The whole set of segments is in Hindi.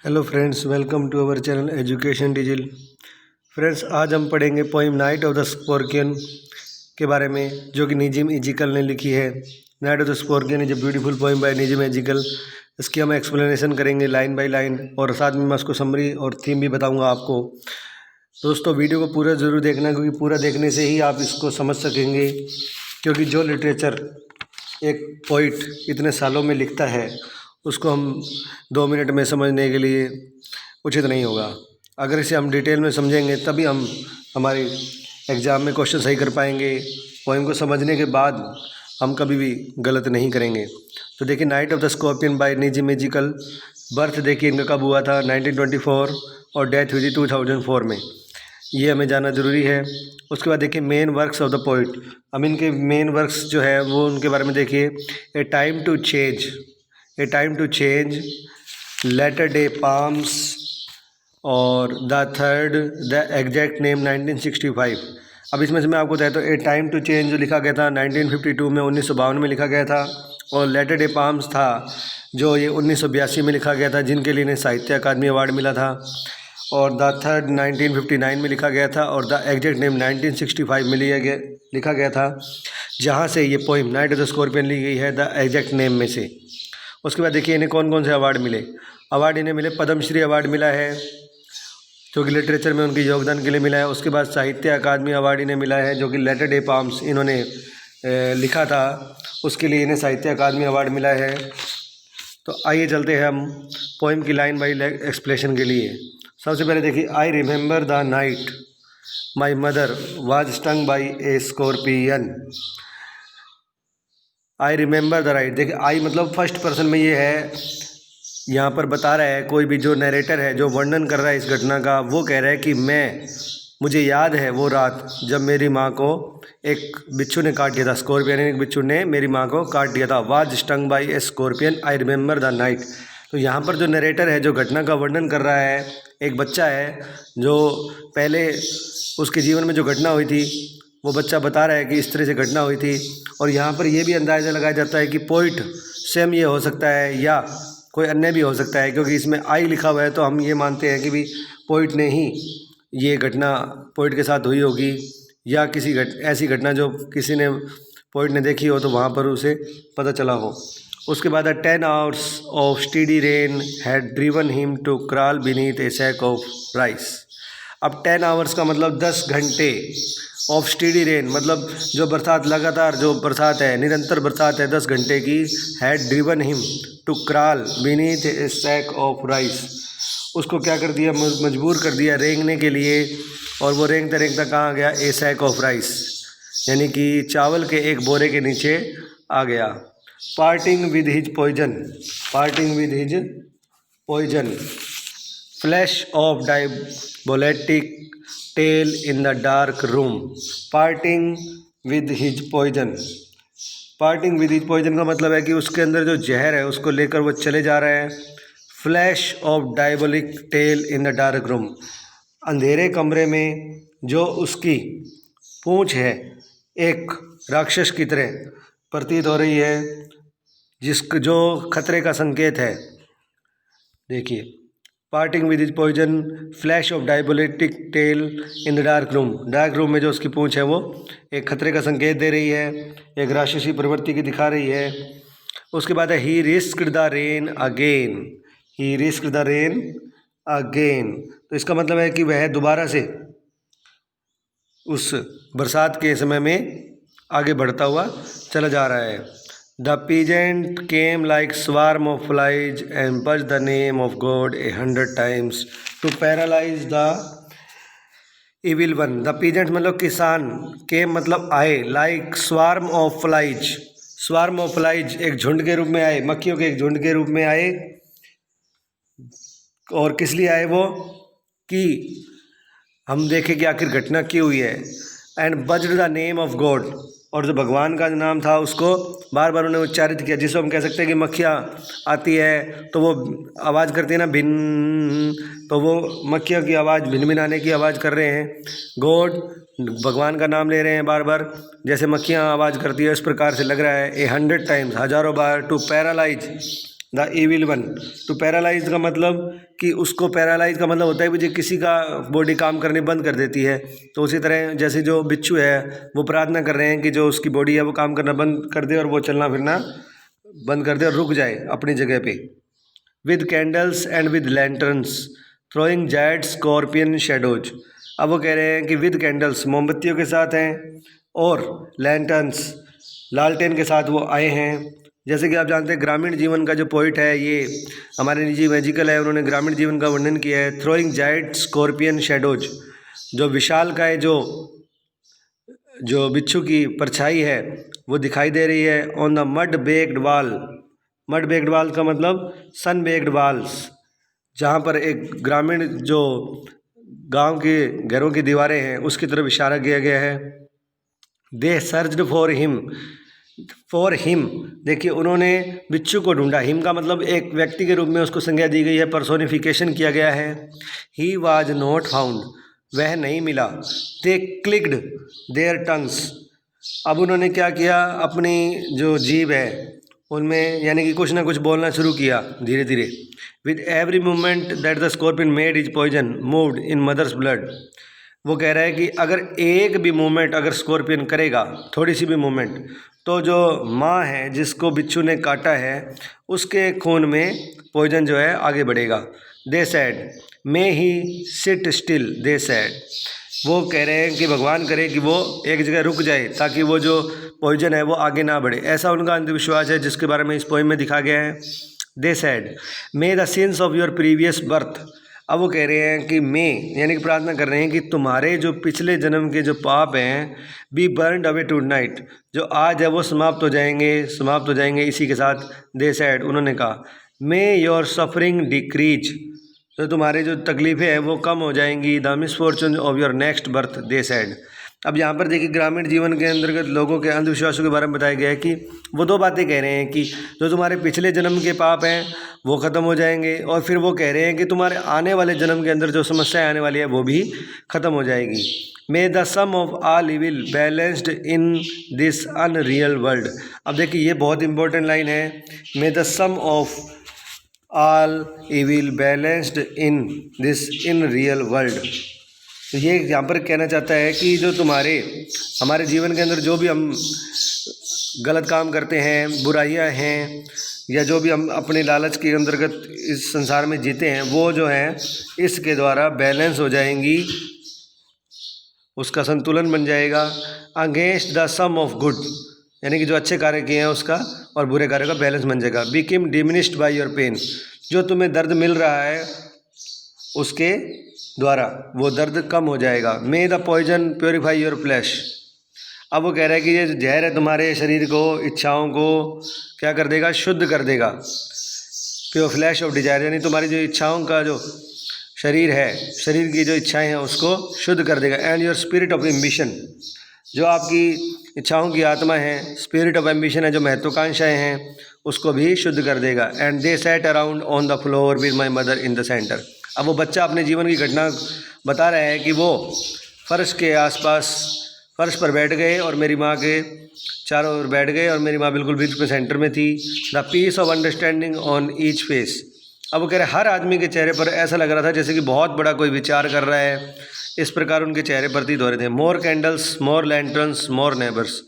Hello friends, welcome to our channel education डिजिल। फ्रेंड्स, आज हम पढ़ेंगे poem night of the scorpion के बारे में, जो कि निजिम इजिकल ने लिखी है। Night of the scorpion is a beautiful poem by Nissim Ezekiel. इसकी हम एक्सप्लेनेशन करेंगे लाइन बाय लाइन, और साथ में मैं उसको समरी और थीम भी बताऊंगा आपको। दोस्तों, वीडियो को पूरा ज़रूर देखना, क्योंकि पूरा देखने से ही आप इसको समझ सकेंगे। क्योंकि जो लिटरेचर एक पोइट इतने सालों में लिखता है, उसको हम 2 मिनट में समझने के लिए उचित नहीं होगा। अगर इसे हम डिटेल में समझेंगे तभी हम हमारी एग्ज़ाम में क्वेश्चन सही कर पाएंगे। पोइम को समझने के बाद हम कभी भी गलत नहीं करेंगे। तो देखिए, night of the scorpion by Nissim Ezekiel. Birth देखिए इनका कब हुआ था, 1924, और डेथ हुई थी 2004 में। ये हमें जानना ज़रूरी है। उसके बाद देखिए main works of the poet. हम इनके मेन वर्क्स जो है वो उनके बारे में देखिए। A time to change, a time to change, latter day psalms, और the third, the exact name 1965। अब इसमें से मैं आपको बताता हूँ, ए टाइम टू चेंज जो लिखा गया था 1952 में, 1952 में लिखा गया था। और लेटर डे पाम्स था जो ये 1982 में लिखा गया था, जिनके लिए इन्हें साहित्य अकादमी अवार्ड मिला था। और द थर्ड 1959 में लिखा गया था, और द एग्जैक्ट नेम 1965 में लिखा गया था, जहाँ से ये poem night of the scorpion ली गई है, द एग्जैक्ट नेम में से। उसके बाद देखिए इन्हें कौन कौन से अवार्ड मिले। अवार्ड इन्हें मिले, पद्मश्री अवार्ड मिला है जो कि लिटरेचर में उनके योगदान के लिए मिला है। उसके बाद साहित्य अकादमी अवार्ड इन्हें मिला है, जो कि लेटर डे पाम्स इन्होंने लिखा था, उसके लिए इन्हें साहित्य अकादमी अवार्ड मिला है। तो आइए चलते हैं हम पोइम की लाइन बाई लाइन एक्सप्लेनेशन के लिए। सबसे पहले देखिए, I remember the night my mother was stung by A scorpion. I remember the right. देखिए, आई मतलब फर्स्ट पर्सन में ये है, यहाँ पर बता रहा है, कोई भी जो नरेटर है, जो वर्णन कर रहा है इस घटना का, वो कह रहा है कि मुझे याद है वो रात जब मेरी माँ को एक बिच्छू ने काट दिया था। स्कॉर्पियन, एक बिच्छू ने मेरी माँ को काट दिया था। Was stung by A scorpion, I remember the night. तो यहाँ पर जो नरेटर है, जो घटना का वर्णन कर रहा है, एक बच्चा है जो पहले उसके जीवन में जो घटना हुई थी, वो बच्चा बता रहा है कि इस तरह से घटना हुई थी। और यहाँ पर यह भी अंदाज़ा लगाया जाता है कि पोइट सेम ये हो सकता है या कोई अन्य भी हो सकता है, क्योंकि इसमें आई लिखा हुआ है, तो हम ये मानते हैं कि भी पोइट ने ही ये घटना पोइट के साथ हुई होगी, या किसी ऐसी घटना जो किसी ने पोइट ने देखी हो, तो वहाँ पर उसे पता चला हो। उसके बाद 10 hours of steady rain had driven him to crawl beneath a sack of rice. अब 10 hours का मतलब 10 घंटे, ऑफ स्टीडी रेन मतलब जो बरसात, लगातार जो बरसात है, निरंतर बरसात है 10 घंटे की, had driven him to crawl beneath a sack of rice. उसको क्या कर दिया, मजबूर कर दिया रेंगने के लिए। और वो रेंगता रेंगता कहाँ गया, ए सैक ऑफ राइस, यानी कि चावल के एक बोरे के नीचे आ गया। Parting with his poison, parting with his poison, flash of diabolic tail in the dark room. Parting with his poison, parting with his poison का मतलब है कि उसके अंदर जो जहर है उसको लेकर वो चले जा रहे हैं। Flash of diabolic tail in the dark room, अंधेरे कमरे में जो उसकी पूंछ है एक राक्षस की तरह प्रतीत हो रही है, जो खतरे का संकेत है। देखिए, parting with his poison, flash of diabolic tail in the dark room, dark room में जो उसकी पूंछ है वो एक खतरे का संकेत दे रही है, एक राक्षसी प्रवृत्ति की दिखा रही है। उसके बाद है he risked the rain again, he risked the rain again. तो इसका मतलब है कि वह दोबारा से उस बरसात के समय में आगे बढ़ता हुआ चला जा रहा है। The peasant came like swarm of flies and buzz the name of God 100 times to paralyse the evil one. The peasant मतलब किसान, केम मतलब आए, like swarm of flies, swarm of flies एक झुंड के रूप में आए, मक्खियों के एक झुंड के रूप में आए। और किस लिए आए वो, कि हम देखें कि आखिर घटना क्यों हुई है। And buzzed the name of God, और जो भगवान का नाम था उसको बार बार उन्हें उच्चारित किया, जिसको हम कह सकते हैं कि मक्खियाँ आती है तो वो आवाज़ करती है ना, भिन्न, तो वो मक्खियों की आवाज़, भिन्न भिन्न आने की आवाज़ कर रहे हैं। गॉड, भगवान का नाम ले रहे हैं बार बार, जैसे मक्खियाँ आवाज़ करती है, इस प्रकार से लग रहा है। 100 times, हज़ारों बार। To paralyse, the evil one. तो पैरालाइज का मतलब कि उसको, पैरालाइज का मतलब होता है कि किसी का बॉडी काम करने बंद कर देती है। तो उसी तरह जैसे जो बिच्छू है वो प्रार्थना कर रहे हैं कि जो उसकी बॉडी है वो काम करना बंद कर दे और वो चलना फिरना बंद कर दे और रुक जाए अपनी जगह पे। With candles and with lanterns throwing giant scorpion shadows. अब वो कह रहे हैं कि विद कैंडल्स, मोमबत्तियों के साथ हैं, और लैंटर्न्स, लालटेन के साथ वो आए हैं। जैसे कि आप जानते हैं ग्रामीण जीवन का जो पोइट है, ये हमारे निजी मैजिकल है, उन्होंने ग्रामीण जीवन का वर्णन किया है। थ्रोइंग जायंट स्कॉर्पियन शेडोज, जो विशालकाय जो बिच्छू की परछाई है वो दिखाई दे रही है। ऑन द मड बेक्ड वाल, मड बेक्ड वाल का मतलब सन बेक्ड वाल्स, जहाँ पर एक ग्रामीण जो गांव के घरों की दीवारें हैं उसकी तरफ इशारा किया गया है। दे सर्च्ड फॉर हिम, देखिए उन्होंने बिच्छू को ढूंढा। हिम का मतलब एक व्यक्ति के रूप में उसको संज्ञा दी गई है, पर्सोनिफिकेशन किया गया है। ही वाज नॉट फाउंड, वह नहीं मिला। दे क्लिक्ड देयर टंग्स, अब उन्होंने क्या किया, अपनी जो जीभ है उनमें यानी कि कुछ ना कुछ बोलना शुरू किया धीरे धीरे। With every movement that the scorpion made his poison moved in mother's blood. वो कह रहा है कि अगर एक भी मूवमेंट अगर स्कॉर्पियन करेगा, थोड़ी सी भी मूवमेंट, तो जो माँ है जिसको बिच्छू ने काटा है उसके खून में पॉइजन जो है आगे बढ़ेगा। दे सैड मे ही सिट स्टिल, दे सैड, वो कह रहे हैं कि भगवान करे कि वो एक जगह रुक जाए ताकि वो जो पॉइजन है वो आगे ना बढ़े। ऐसा उनका अंधविश्वास है जिसके बारे में इस पोएम में दिखा गया है। They said may the sins of your previous birth. अब वो कह रहे हैं कि मे यानी कि प्रार्थना कर रहे हैं कि तुम्हारे जो पिछले जन्म के जो पाप हैं be burned away tonight, जो आज है वो समाप्त हो जाएंगे इसी के साथ। दे सैड, उन्होंने कहा मे योर सफरिंग डिक्रीज, तो तुम्हारी जो तकलीफ़ें हैं वो कम हो जाएंगी। The misfortune of your next birth, they sad. अब यहाँ पर देखिए ग्रामीण जीवन के अंतर्गत लोगों के अंधविश्वासों के बारे में बताया गया है कि वो दो बातें कह रहे हैं कि जो तुम्हारे पिछले जन्म के पाप हैं वो ख़त्म हो जाएंगे, और फिर वो कह रहे हैं कि तुम्हारे आने वाले जन्म के अंदर जो समस्याएं आने वाली है वो भी ख़त्म हो जाएगी। May the sum of all evil balanced in this unreal world. अब देखिए ये बहुत इंपॉर्टेंट लाइन है, may the sum of all evil balanced in this in real world. तो ये यहाँ पर कहना चाहता है कि जो हमारे जीवन के अंदर जो भी हम गलत काम करते हैं, बुराइयां हैं, या जो भी हम अपने लालच के अंतर्गत इस संसार में जीते हैं, वो जो है इसके द्वारा बैलेंस हो जाएंगी, उसका संतुलन बन जाएगा। Against the sum of good, यानी कि जो अच्छे कार्य किए हैं उसका और बुरे कार्य का बैलेंस बन जाएगा। Become diminished by your pain, जो तुम्हें दर्द मिल रहा है उसके द्वारा वो दर्द कम हो जाएगा। May the poison purify your flesh. अब वो कह रहा है कि ये जहर है तुम्हारे शरीर को, इच्छाओं को क्या कर देगा, शुद्ध कर देगा। प्योर फ्लैश ऑफ डिजायर, यानी तुम्हारी जो इच्छाओं का जो शरीर है, शरीर की जो इच्छाएं हैं उसको शुद्ध कर देगा। And your spirit of ambition, जो आपकी इच्छाओं की आत्मा है, स्पिरिट ऑफ एम्बिशन है, जो महत्वाकांक्षाएं हैं, उसको भी शुद्ध कर देगा। And they sat around on the floor with my mother in the centre. अब वो बच्चा अपने जीवन की घटना बता रहा है कि वो फर्श के आसपास फर्श पर बैठ गए और मेरी माँ के चारों ओर बैठ गए और मेरी माँ बिल्कुल बीच में सेंटर में थी। The peace of understanding on each face. अब वो कह रहे हर आदमी के चेहरे पर ऐसा लग रहा था जैसे कि बहुत बड़ा कोई विचार कर रहा है, इस प्रकार उनके चेहरे प्रतीत हो रहे थे। मोर कैंडल्स, मोर लैंटर्न्स, मोर नेबर्स,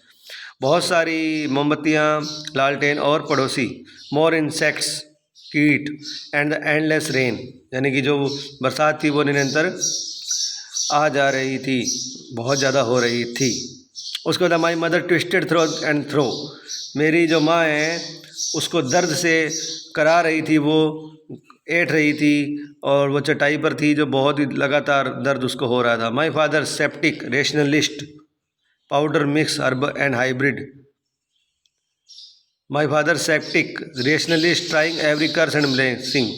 बहुत सारी मोमबत्तियाँ, लालटेन और पड़ोसी। मोर इंसेक्ट्स, कीट, एंड द एंडलेस रेन, यानी कि जो बरसात थी वो निरंतर आ जा रही थी, बहुत ज़्यादा हो रही थी। उसके बाद my mother twisted through and through, मेरी जो माँ है उसको दर्द से करा रही थी, वो ऐठ रही थी और वो चटाई पर थी, जो बहुत ही लगातार दर्द उसको हो रहा था। My father sceptic rationalist, powder mix herb and hybrid. My father sceptic rationalist trying every curse and blessing.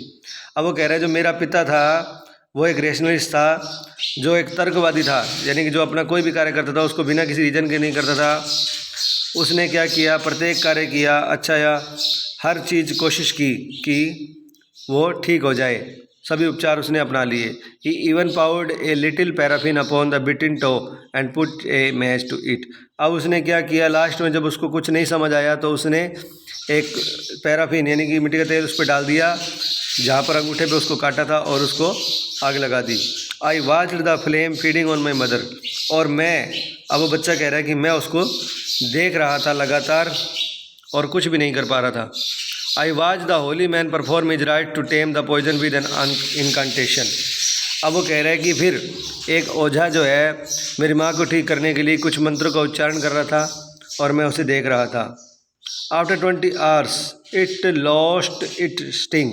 अब वो कह रहा है जो मेरा पिता था वो एक रेशनलिस्ट था, जो एक तर्कवादी था, यानी कि जो अपना कोई भी कार्य करता था उसको बिना किसी रीजन के नहीं करता था। उसने क्या किया, प्रत्येक कार्य किया अच्छा, या हर चीज़ कोशिश की कि वो ठीक हो जाए। सभी उपचार उसने अपना लिए। He even poured a little paraffin upon the bitten toe and put a match to it. अब उसने क्या किया, लास्ट में जब उसको कुछ नहीं समझ आया तो उसने एक पैराफिन यानी कि मिट्टी का तेल उस पर डाल दिया, जहाँ पर अंगूठे पे उसको काटा था, और उसको आग लगा दी। I watched the flame feeding on my mother. और मैं, अब वो बच्चा कह रहा है कि मैं उसको देख रहा था लगातार और कुछ भी नहीं कर पा रहा था। I watch the holy man perform his rite to tame the poison with an incantation. अब वो कह रहा है कि फिर एक ओझा जो है मेरी माँ को ठीक करने के लिए कुछ मंत्रों का उच्चारण कर रहा था और मैं उसे देख रहा था। After 20 hours it lost it sting.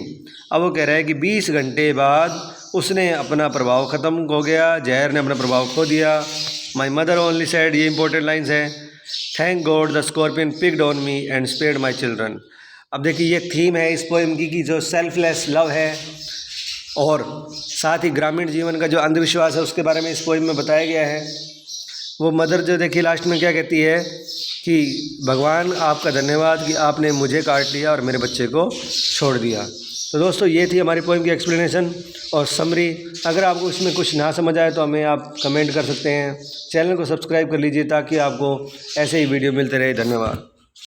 अब वो कह रहा है कि 20 घंटे बाद उसने अपना प्रभाव ख़त्म हो गया, जहर ने अपना प्रभाव खो दिया। माई मदर ओनली सेड, ये इंपॉर्टेंट लाइन्स हैं, thank God the scorpion picked on me and spared my children. अब देखिए ये थीम है इस पोएम की कि जो सेल्फलेस लव है और साथ ही ग्रामीण जीवन का जो अंधविश्वास है उसके बारे में इस पोएम में बताया गया है। वो मदर जो देखिए लास्ट में क्या कहती है कि भगवान आपका धन्यवाद कि आपने मुझे काट लिया और मेरे बच्चे को छोड़ दिया। तो दोस्तों ये थी हमारी पोएम की एक्सप्लेनेशन और समरी। अगर आपको इसमें कुछ ना समझ आए तो हमें आप कमेंट कर सकते हैं। चैनल को सब्सक्राइब कर लीजिए ताकि आपको ऐसे ही वीडियो मिलते रहे। धन्यवाद।